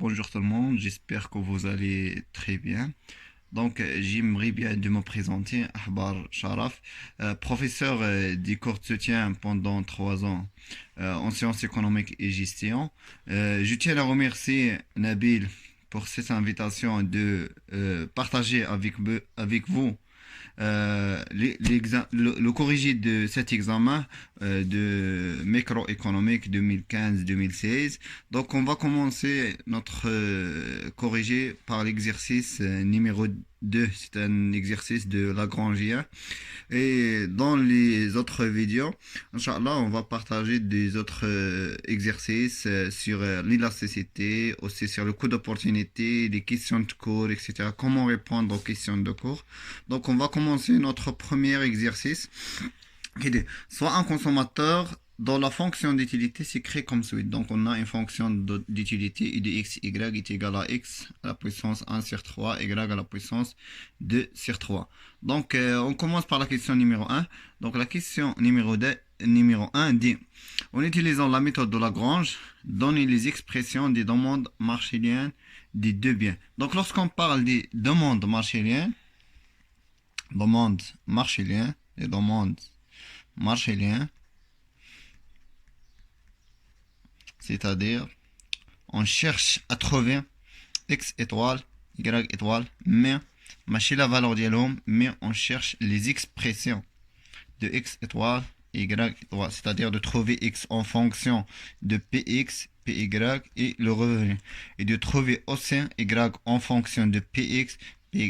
bonjour tout le monde, j'espère que vous allez très bien. J'aimerais bien de me présenter, Ahbar Sharaf, professeur des cours de soutien pendant 3 ans en sciences économiques et gestion. Je tiens à remercier Nabil pour cette invitation de partager avec vous le corrigé de cet examen de macroéconomique 2015-2016. Donc, on va commencer notre corrigé par l'exercice numéro 2. C'est un exercice de Lagrangien. Et dans les autres vidéos, Inch'Allah, on va partager des autres exercices sur l'élasticité, aussi sur le coût d'opportunité, les questions de cours, etc. Comment répondre aux questions de cours. Donc, on va commencer notre premier exercice. Soit un consommateur dont la fonction d'utilité s'écrit comme suit. Donc, on a une fonction d'utilité I de x, y est égal à x à la puissance 1 sur 3, y à la puissance 2 sur 3. Donc, on commence par la question numéro 1. Donc, la question numéro 1 dit, en utilisant la méthode de Lagrange, donnez les expressions des demandes marshalliennes des deux biens. Donc, lorsqu'on parle des demandes marshalliennes, les demandes marshalliennes, c'est-à-dire on cherche à trouver x étoile, y étoile, mais machine la valeur dialogue, mais on cherche les expressions de x étoile, y étoile, c'est-à-dire de trouver x en fonction de px, py et le revenu, et de trouver aussi y en fonction de px, py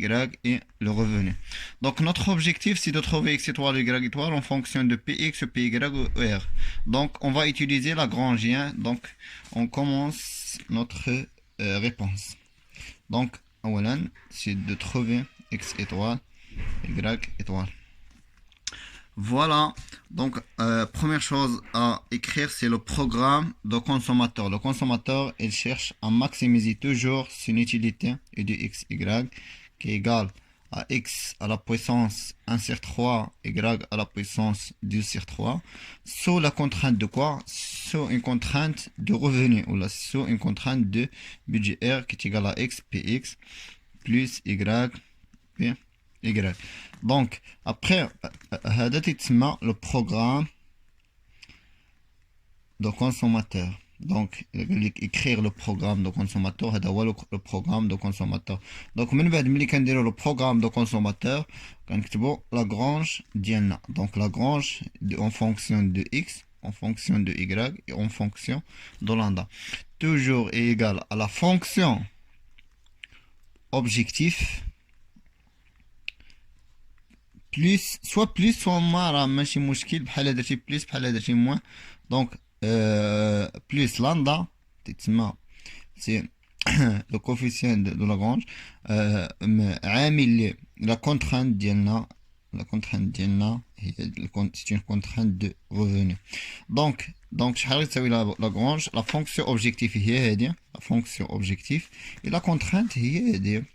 et le revenu. Donc notre objectif c'est de trouver x étoile, y étoile en fonction de px, py ou r. Donc on va utiliser Lagrangien. Donc on commence notre réponse. Donc c'est de trouver x étoile, y étoile. Voilà, donc première chose à écrire, c'est le programme de consommateur. Le consommateur, il cherche à maximiser toujours son utilité et de x, y, qui est égal à x à la puissance 1 sur 3, y à la puissance 2 sur 3, sous la contrainte de quoi? Sous une contrainte de revenu, ou là, sous une contrainte de budget R qui est égal à x, px, plus y, p, y. Donc, après, le programme de consommateur. Donc, écrire le programme de consommateur, le programme de consommateur. Donc, le programme de consommateur, Lagrange Diana. Donc, Lagrange en fonction de x, en fonction de y et en fonction de lambda. Toujours est égal à la fonction objectif plus soit moins راه ماشي مشكل بحال هذا شي بلس بحال هذا شي موان دونك plus lambda تسمى c'est le coefficient de Lagrange عامل la contrainte ديالنا c'est une contrainte de revenu. Donc شحال تساوي Lagrange la fonction objectif هي هذه la fonction objectif et la contrainte هي هذه.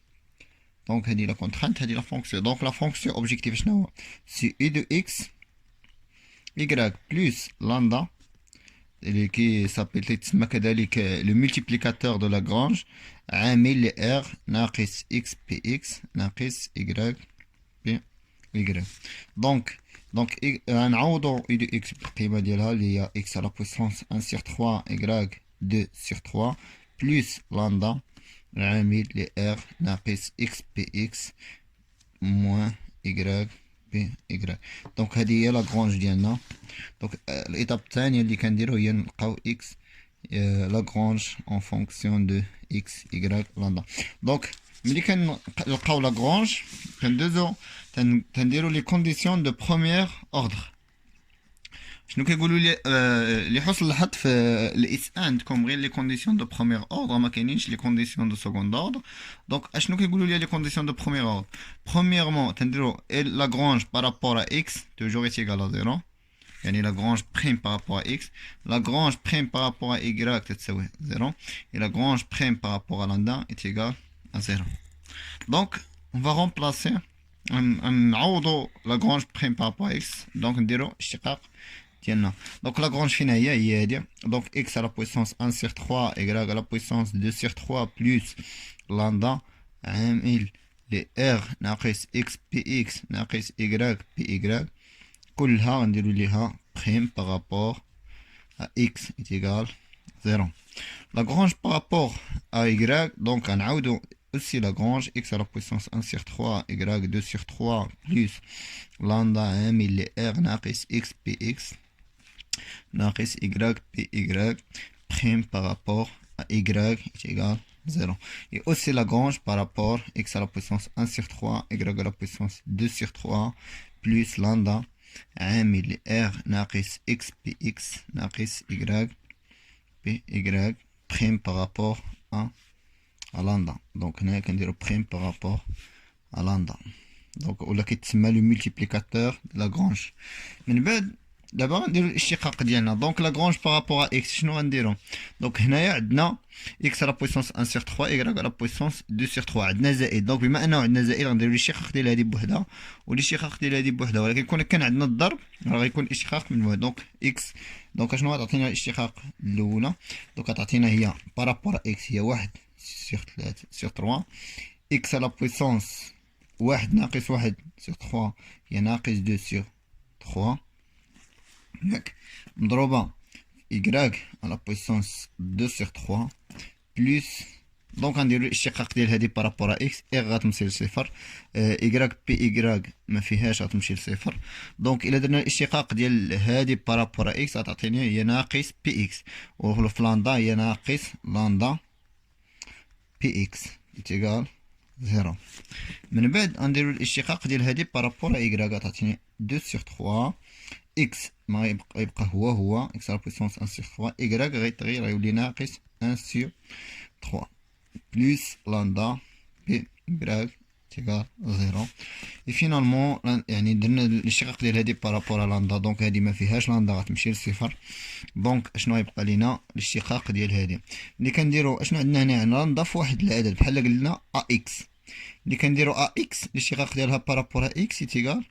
Donc, la contrainte, la fonction. Donc, la fonction objective, c'est I de x, y plus lambda, qui s'appelle le multiplicateur de Lagrange, عامل R ناقص x px ناقص y py. Donc, نعوضوا I de x بالقيمة ديالها اللي هي x à la puissance 1 sur 3, y 2 sur 3, plus lambda. عامل R ناقص x px moins y py. دونك هذه هي لاغرانج ديالنا. دونك الايطاب الثانيه اللي كنديرو هي نلقاو x لاغرانج en fonction de x y lambda. دونك ملي كنلقاو لاغرانج كنديرو لي كونديسيون دو بروميير اوردر. شنو كيقولوا لي اللي حصل الحط في الاس عندكم غير لي كونديسيون دو بروميير اوردر ما كاينينش لي كونديسيون دو سكوند اوردر. دونك اشنو كيقولوا لي كونديسيون دو بروميير اوردر؟ برومييرمون تنديروا لاغرانج بارابور ا اكس توجور ايغال ا 0 يعني لاغرانج بريم بارابور ا اكس لاغرانج بريم بارابور ا y تساوي 0 et لاغرانج بريم بارابور ا lambda est égal à 0. Donc on va remplacer نعوضوا لاغرانج بريم بارابور ا x. دونك نديروا اشتقاق ديالنا. دونك لاغرونج فينا هي هادي. دونك اكس على بويسونس 1 سيغ 3 إكغاك على بويسونس 2 سيغ 3 بلوس لاندا عامل ل ار ناقص اكس بي اكس ناقص إكغاك بي إكغاك كلها غنديرو ليها بريم بارابور ا اكس est égal 0. Lagrange par rapport à y, donc on a aussi Lagrange x à la puissance 1 sur 3, y 2 sur 3 plus lambda 1 milli-r ناقص x px ناقص y py prime par rapport à y est égal 0. Et aussi Lagrange par rapport à x à la puissance 1 sur 3, y à la puissance 2 sur 3 plus lambda 1 milli-r ناقص x px ناقص y py prime par rapport à lambda. Donc on a qu'un prime par rapport à lambda. Donc on a كيتسمى le multiplicateur de Lagrange. من بعد دابا نديرو الاشتقاق ديالنا. دونك لاغرانج بارابور ا اكس شنو غنديرو؟ دونك هنايا عندنا اكس على بويسونس 1 سيغ 3 ايكغاك على بويسونس 2 سيغ 3 عندنا زائد. دونك بما انه عندنا زائد غنديرو الاشتقاق ديال هادي بوحدها والاشتقاق ديال هادي بوحدها، ولكن كون كان عندنا الضرب راه غيكون الاشتقاق من بعد. دونك اكس دونك اشنو غتعطينا الاشتقاق الاولى؟ دونك غتعطينا هي بارابور اكس هي 1 سيغ 3 سيغ 3 اكس على بويسونس 1 ناقص 1 سيغ 3 هي ناقص 2 سيغ 3 ياك مضروبة إكغاك على بويسونس 2 سيغ 3 بلوس. دونك غنديرو الاشتقاق ديال هادي بارابور ا اكس اغ غتمشي لصفر، إكغاك بي إكغاك مفيهاش غتمشي لصفر. دونك إلا درنا الاشتقاق ديال هادي بارابور ا اكس غتعطيني هي ناقص بي اكس، وفي لاندا هي ناقص لاندا بي اكس إيكال 0. من بعد غنديرو الاشتقاق ديال هادي بارابور ا إكغاك غتعطيني 2 سيغ 3 اكس ما يبقى هو اكس على بويسونس 1 سيغ 3 إكغاك غيتغير غيولي ناقص 1 سيغ 3 بلوس لاندا بي إكغاك تيغال 0. اي فينالمون يعني درنا الاشتقاق ديال هادي بارابور لاندا، دونك هادي ما فيهاش لاندا غتمشي لصفر. دونك اشنو يبقى لينا؟ الاشتقاق ديال هادي اللي كنديرو اشنو عندنا هنا؟ عندنا لاندا في واحد العدد بحال قلنا ا اكس، اللي كنديرو ا اكس الاشتقاق ديالها بارابور اكس تيغال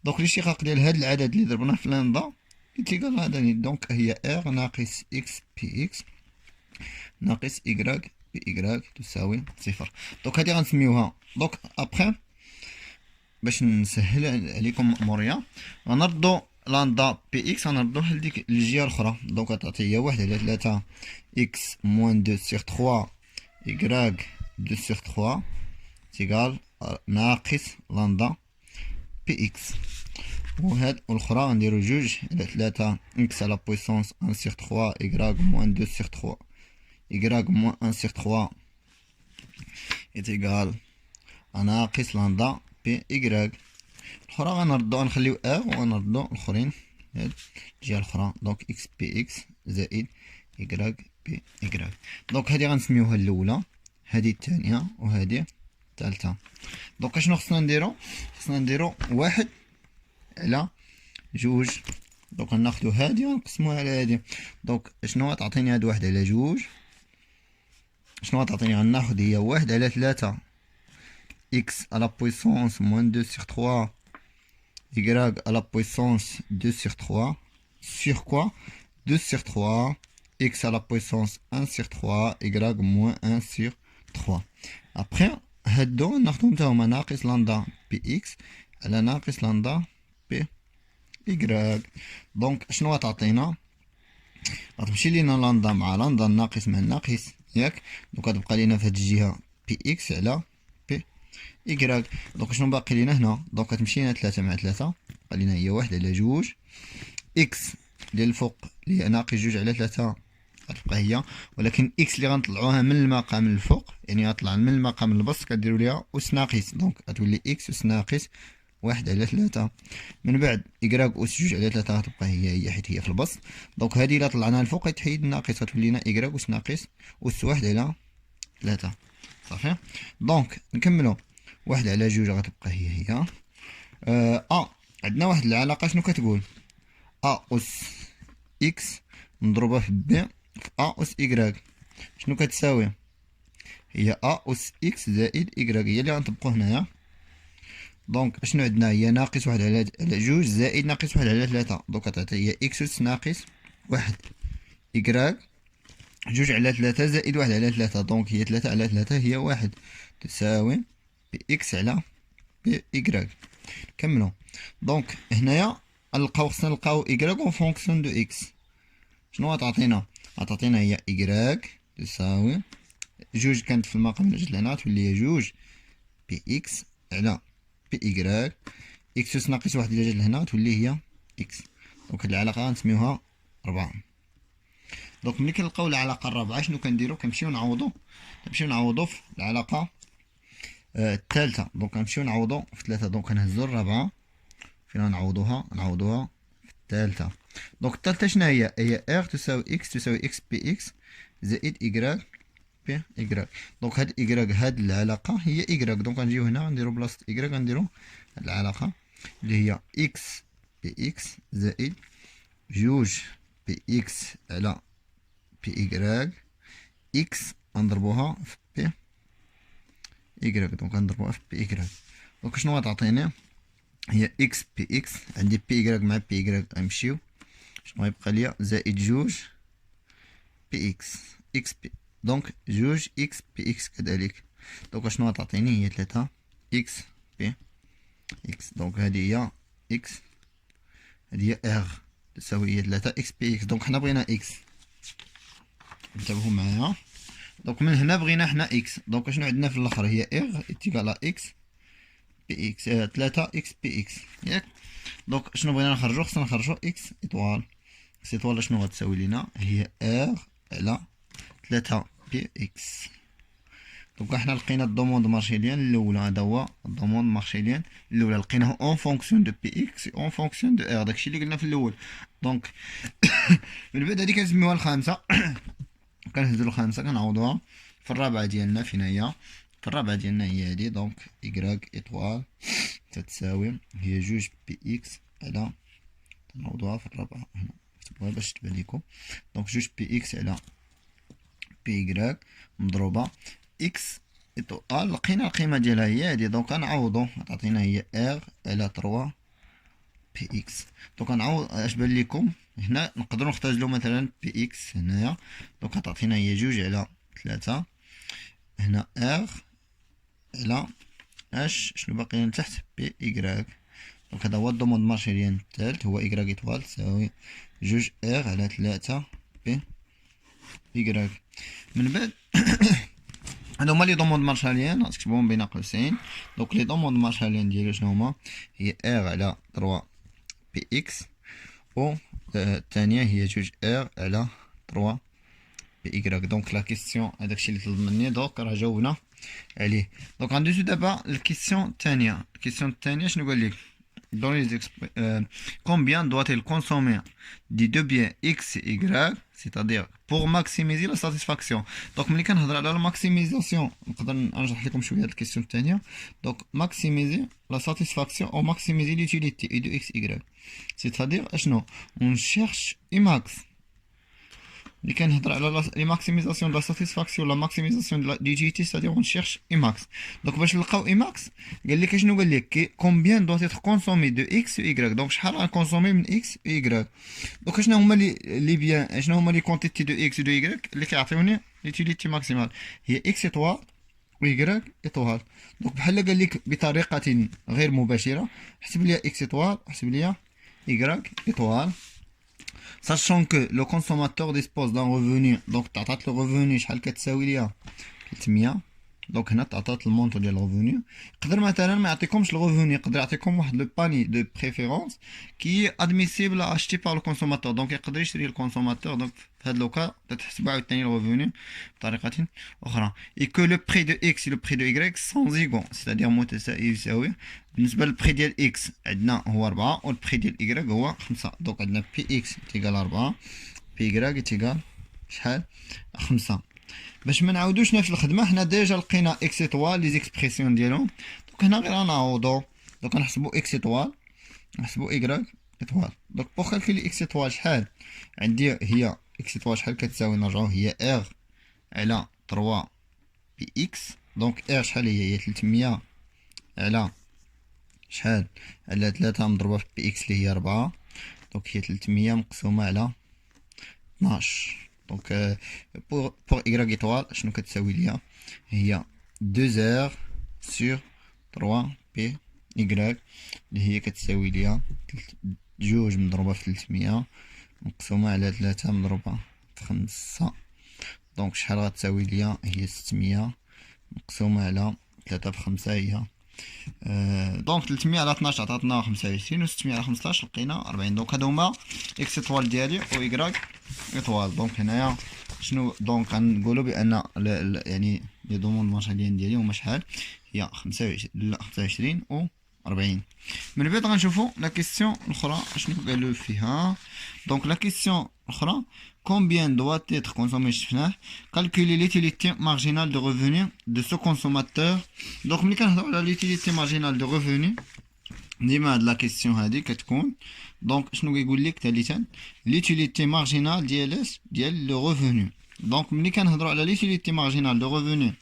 دونك الاشتقاق ديال هاد العدد اللي ضربناه في لاندا تيغال هذا. دونك هي ار ناقص اكس بي اكس ناقص إكغاك بي إكغاك تساوي صفر. دونك هادي غنسميوها دونك ابخي باش نسهل عليكم الاموريه غنردو لاندا بي اكس غنردوها لديك الجهه الاخرى. دونك غتعطي هي 1 على 3 اكس موان 2 سيغ 3 إكغاك 2 سيغ 3 تيغال ناقص لاندا بي اكس. وهاد والاخرى غنديرو 2 على 3 اكس على بويسونس 1 سيغ 3 إكغاك موان 2 سيغ 3 إكغاك موان 1 سيغ 3 est égal à ناقص لاندا بي إكغاك. الأخرى غنردو غنخليو ار وغنردو الآخرين هاد الجهة الأخرى. دونك إكس بي إكس زائد إكغاك بي إكغاك. دونك هادي غنسميوها الأولى، هادي الثانية، وهادي الثالثة. دونك اشنو خصنا نديرو؟ خصنا نديرو 1 على 2. دونك غناخدو هادي ونقسموها على هادي. دونك شنو غتعطيني هاد 1 على 2؟ شنو غتعطيني؟ غناخد هي 1 على 3 اكس على بويسونس موان 2 سيغ 3 إكغاك على بويسونس 2 سيغ 3 sur quoi 2 sur 3 x à la puissance 1 sur 3 y moins 1 sur 3. Après هادو ناخدهم تا هما ناقص لاندا بي اكس على ناقص لاندا بي إكغاك. دونك شنو غتعطينا؟ غتمشي لينا لاندا مع لاندا الناقص مع الناقص ياك. دونك غتبقى لينا في هاد الجهة بي اكس على بي إكغاك. دونك شنو باقي لينا هنا؟ دونك غتمشي لينا 3 مع 3 بقى لينا هي 1 على 2 اكس ديال الفوق اللي هي ناقص 2 على 3 غتبقى هي، ولكن اكس اللي غنطلعوها من المقام الفوق يعني غتطلع من المقام البسط كديروا ليها أس ناقص. دونك غتولي اكس أس ناقص 1 على 3. من بعد إكغاك أس 2 على 3 غتبقى هي حيت هي في البسط. دونك هادي إلا طلعناها الفوق غتحيد الناقص غتولي لنا إكغاك أس ناقص أس 1 على 3 صافي. دونك نكملو 1 على 2 غتبقى هي عندنا واحد العلاقة شنو كتقول؟ ا أس إكس مضروبة في بي في ا أس إكغاك شنو كتساوي؟ هي ا أس إكس زائد إكغاك هي اللي غنطبقو هنايا. دونك اشنو عندنا؟ هي ناقص واحد على جوج زائد ناقص واحد على ثلاثة. دونك تعطي هي اكس أس ناقص واحد إكراك جوج على ثلاثة زائد واحد على ثلاثة. دونك هي ثلاثة على ثلاثة هي واحد تساوي بي إكس على بي إكراك. كملو. دونك هنايا خصنا نلقاو إكراك أون فونكسيون دو إكس. شنو غتعطينا؟ غتعطينا هي إكراك تساوي جوج كانت في المقام اللي جات لهنا تولي هي جوج بي إكس على بي إكراك إكس أس ناقص واحد اللي جات لهنا تولي هي إكس. دونك هاد العلاقة غنسميوها ربعة. دونك ملي كنلقاو العلاقة الرابعة شنو كنديرو؟ كنمشيو نعوضو في العلاقة الثالثة. دونك كنمشيو نعوضو في ثلاثة. دونك كنهزو الرابعة فين نعوضوها في الثالثة. دونك الثالثة شنو هي؟ هي ار تساوي اكس بي اكس زائد إكراك بي إكراك. دونك هاد إكراك هاد العلاقة هي إكراك. دونك غنجيو هنا غنديرو بلاصة إكراك غنديرو هاد العلاقة اللي هي إكس بي إكس زائد جوج بي إكس على بي إكراك إكس غنضربوها في بي إكراك. دونك غنضربوها في بي إكراك. دونك شنو غتعطيني؟ هي إكس بي إكس عندي بي إكراك مع بي إكراك غيمشيو. شنو غيبقى ليا؟ زائد جوج بي إكس بي. دونك جوج إكس بي إكس كذلك. دونك شنو غتعطيني؟ هي ثلاثة إكس بي إكس. دونك هادي هي إكس هادي هي إغ تساوي هي ثلاثة إكس بي إكس. دونك حنا بغينا إكس، انتبهوا معايا. دونك من هنا بغينا حنا إكس. دونك شنو عندنا في الآخر؟ هي إغ إتيكال إكس بي إكس ثلاثة إكس بي إكس ياك. دونك شنو بغينا نخرجو؟ خصنا نخرجو إكس إطوال. إكس إطوال شنو غتساوي لينا؟ هي إغ على ثلاثة بي إكس. دونك حنا لقينا الدوموند مارشيليان الاولى. هذا هو الدوموند مارشيليان الاولى لقيناه اون فونكسيون دو بي اكس اون فونكسيون دو ار. داكشي اللي قلنا في الاول. دونك من بعد هادي كنسميوها الخامسه. كنهزو الخامسه كنعوضوها في الرابعه ديالنا. فين هي؟ في الرابعه ديالنا هي هادي. دونك إكراك إطوال تتساوي هي جوج بي اكس على نعوضوها في الرابعه هنا نكتبوها باش تبان ليكم. دونك جوج بي اكس على بي إكراك مضروبه إكس إطوال. لقينا القيمة ديالها هي هادي. دونك غنعوضو تعطينا هي إغ على تروا بي إكس. دونك غنعوض اش بان ليكم هنا نقدرو نختزلو مثلا بي إكس هنايا. دونك غتعطينا هي جوج على ثلاثة هنا إغ على شنو باقي من تحت بي إكراك. دونك هذا هو الضمون مارشيليان الثالث هو إكراك إطوال تساوي جوج إغ على ثلاثة بي إكراك. من بعد هادو هما لي دوموند مارشاليان غتكتبوهم بين قوسين. دونك لي دوموند مارشاليان ديالو شنو هما؟ هي ار على 3 بي اكس و الثانيه هي جوج ار على 3 بي إكراك. دونك لا كيسيون هداكشي اللي طلب مني دونك راه جاوبنا عليه. دونك غندوزو دابا الكيسيون الثانيه. الكيسيون الثانيه شنو قال لك؟ dans les combien doit-il consommer des deux biens x et y, c'est-à-dire pour maximiser la satisfaction. Donc ملي كنهضر على الماكسيميزاسيون نقدر نشرح لكم شويه هاد الكيسيون الثانيه. دونك maximiser la satisfaction ou maximiser l'utilité de x y, c'est-à-dire اشنو on cherche Emax. اللي كنهضر على لي ماكسيميزاسيون دو لا ساتيسفاكسيون لا ماكسيميزاسيون دو دي جي تي سادير اون شيرش ايماكس. دونك باش نلقاو ايماكس قال لك شنو قال لك؟ كومبيان دو تيتر كونسومي دو اكس و ايكغيك. دونك شحال غنكونسومي من اكس و ايكغيك. دونك شنو هما لي بيان شنو هما لي كونتيتي دو اكس و دو ايكغيك اللي كيعطيوني ليتيليتي ماكسيمال؟ هي اكس اطوال و ايكغيك اطوال. دونك بحال قال لك بطريقه غير مباشره حسب لي اكس اطوال حسب لي ايكغيك اطوال. Sachant que le consommateur dispose d'un revenu, donc تعطات le revenu شحال كتساوي ليها 300. دونك هنا تعطات المونطو ديال الريفوني. يقدر مثلا ما يعطيكمش الريفوني، يقدر يعطيكم واحد لو باني دو بريفيرونس كي ادميسيبل اشتي بار لو كونسوماتور. دونك يقدر يشري الكونسوماتور. دونك في هاد لوكا تتحسبوا عاوتاني الريفوني بطريقه اخرى. اي كو لو بري دو اكس لو بري دو ايكغيك سون زيغون سيتادير يساوي. بالنسبه للبري ديال اكس عندنا هو 4 والبري ديال ايكغيك هو 5. دونك عندنا بي اكس تيغال 4 بي ايكغيك تيغال شحال 5. باش ما نعاودوش نفس الخدمه حنا ديجا لقينا اكس اطوال لي زيكسبريسيون ديالهم. دونك هنا غير غنعوضو. دونك نحسبو اكس اطوال نحسبو ايكغيك اطوال. دونك بوغ كالكولي اكس اطوال شحال عندي هي اكس اطوال شحال كتساوي نرجعو هي ار على 3 بي اكس. دونك ار شحال هي 300 على شحال على 3 مضروبة في بي اكس اللي هي 4، دونك هي 300 مقسومة على 12. دونك بور إكغيك إيطوال شنو كتساوي ليا؟ هي 2 R sur 3 بي إكغيك اللي هي كتساوي ليا 2 مضروبة في 300 مقسومة على 3 مضروبة في 5. دونك شحال غتساوي ليا؟ هي 600 مقسومة على 3 في 5 هي دونك 300 على 12 عطاتنا 25 و 600 على 15 لقينا 40. دونك هادو هما اكس ايطوال ديالي و إكغيك ايطوال. دونك هنايا شنو دونك غنقولو بان يعني لي دوموند مارشاليين ديالي هما شحال؟ هي 25 و 40. من بعد غنشوفو لا كيسيون الاخرى شنو قالو فيها. دونك لا كيسيون الاخرى combien doit être consommé شفناه calculer l'utilité marginale de revenu de ce consommateur. دونك ملي كنهضروا على l'utilité marginale de revenu ديما هاد لا كيسيون هادي كتكون دونك شنو كيقول لك ثالثا l'utilité marginale ديال لو ريفوني. دونك ملي كنهضروا على l'utilité marginale de revenu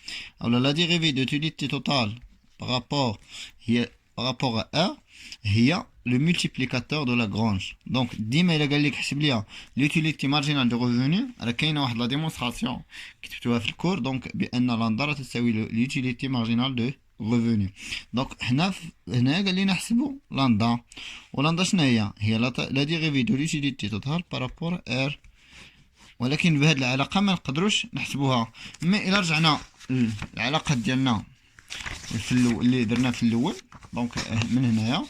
اولا لا dérivée d'utilité totale par rapport هي par rapport à R هي le multiplicateur de Lagrange. دونك ديما الا قال لك حسب ليا l'utilité marginale de revenu راه كاينه واحد لا ديمونستراسيون كتبتوها في الكور دونك بان لاندا راه تساوي l'utilité marginale de revenu. دونك هنا قال لنا نحسبوا لاندا، ولاندا شنو هي لا ديريفي دو لوتيليتي توتال بارابور ار، ولكن بهاد العلاقه ما نقدروش نحسبوها. مي الا رجعنا العلاقه ديالنا في اللي درنا في الاول دونك من هنايا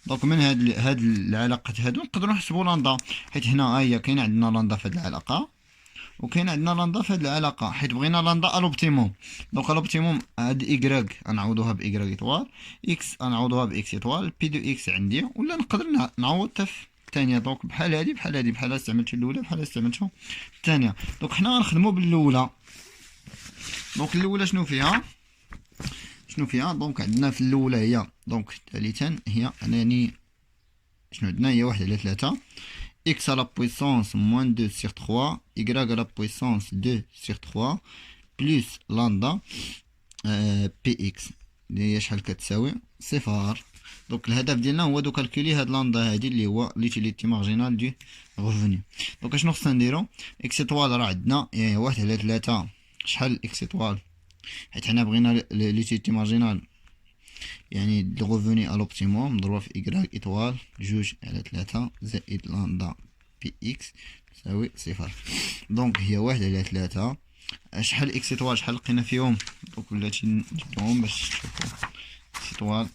دونك من هاد العلاقات هادو نقدروا نحسبوا لاندا، حيت هنا هي كاين عندنا لاندا في هاد العلاقه وكاين عندنا لاندا في هاد العلاقه، حيت بغينا لاندا الوبتيموم. دونك الوبتيموم هاد إكغيك غنعوضوها بإكغيك ايطوال، اكس غنعوضوها باكس ايطوال، بي دو اكس عندي، ولا نقدر نعوض حتى في الثانيه. دونك بحال هادي بحال هادي، بحال استعملت الاولى بحال استعملت الثانيه. دونك حنا غنخدموا بالاولى. دونك الاولى شنو فيها دونك عندنا في الاولى هي دونك ثالثا هي يعني شنو عندنا هي 1 على 3 x à la puissance moins 2 sur 3 y à la puissance 2 sur 3 plus lambda px اللي هي شحال كتساوي صفر. دونك الهدف ديالنا هو دو كالكولي هاد لاندا هادي اللي هو ليتيليتي مارجينال دو ريفوني. دونك اشنو خصنا نديرو؟ اكس ايطوال راه عندنا يعني 1 على 3 شحال اكس ايطوال، حيت حنا بغينا ليتيليتي مارجينال يعني دو ريفوني ا لوبتيموم مضروبه في إكغيك ايطوال 2 على 3 زائد لاندا بي اكس تساوي صفر. دونك هي 1 على 3 شحال اكس ايطوال شحال لقينا فيهم؟ دونك بلاتي نجبدهم باش تشوفوا اكس ايطوال.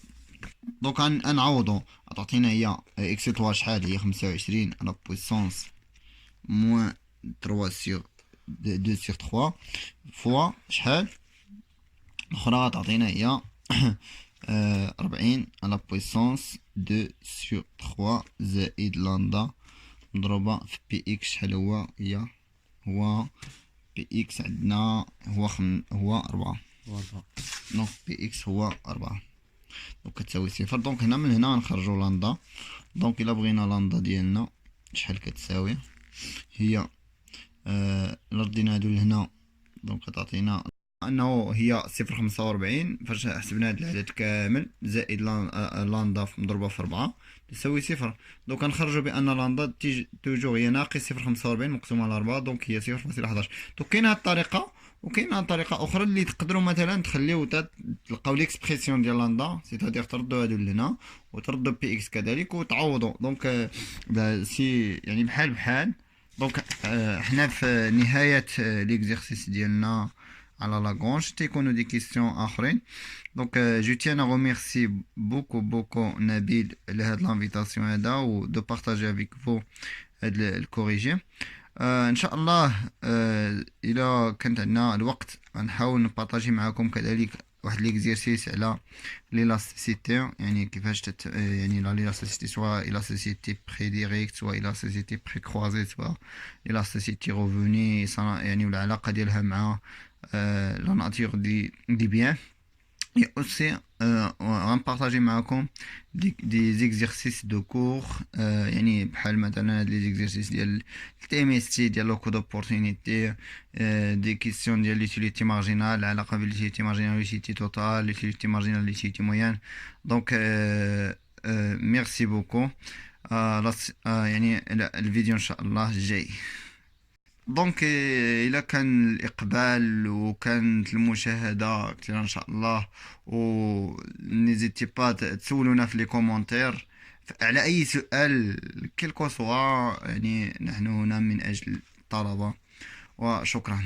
دونك غنعوضو تعطينا هي اكس ايطوال شحال هي 25 على بويسونس موان 3 سور 2 سور 3 فوا شحال الاخرى غتعطينا هي 40 على بويسونس 2 سور 3 زائد لاندا مضروبة في بي اكس شحال هو بي اكس عندنا هو 4. دونك بي اكس هو 4 دونك كتساوي صفر. دونك هنا من هنا نخرجو لاندا. دونك الا بغينا لاندا ديالنا شحال كتساوي هي الا ردينا هادو لهنا دونك كتعطينا انه هي 0.45 فاش حسبنا هاد العدد كامل زائد لاندا مضروبه في 4 تساوي صفر. دونك غنخرجوا بان لاندا توجور هي ناقص 0.45 مقسومه على 4 دونك هي 0.11. دونك كاينه هاد الطريقه وكاينه طريقه اخرى اللي تقدروا مثلا تخليو تلقاو ليكسبرسيون ديال لاندا سيتادير تردوا هادو لهنا وتردوا بي اكس كذلك وتعوضوا. دونك سي يعني بحال دونك حنا في نهايه ليكزيرسيس ديالنا على لاغونج تيكونوا دي كيستيون اخرين. دونك جو تيان ا ريميرسي بوكو نبيل لهاد لانفيتاسيون هذا و دو بارطاجي افيك فو هاد الكوريجي. ان شاء الله الى كانت عندنا الوقت غنحاول نبارطاجي معكم كذلك واحد ليكزيرسيس على ليلاستيسيتي، يعني كيفاش يعني لا ليلاستيسيتي سواء الاستيسيتي بري ديريكت سواء الاستيسيتي بري كروازي سواء الاستيسيتي ريفوني يعني والعلاقه ديالها مع لا ناتور دي بيان. Et aussi, on va partager معكم des exercices de cours يعني بحال مثلا هاد les exercices ديال TMST ديال لوكو d'opportunité des questions ديال l'utilité marginale العلاقة بين l'utilité marginale l'utilité totale l'utilité marginale l'utilité moyenne donc merci beaucoup يعني الفيديو إن شاء الله جاي دونك إلا كان الإقبال وكانت المشاهدة كتير إن شاء الله و نيزيتي با تسولونا في لي كومونتير على أي سؤال كيلكو سوا يعني نحن هنا من أجل الطلبة وشكرا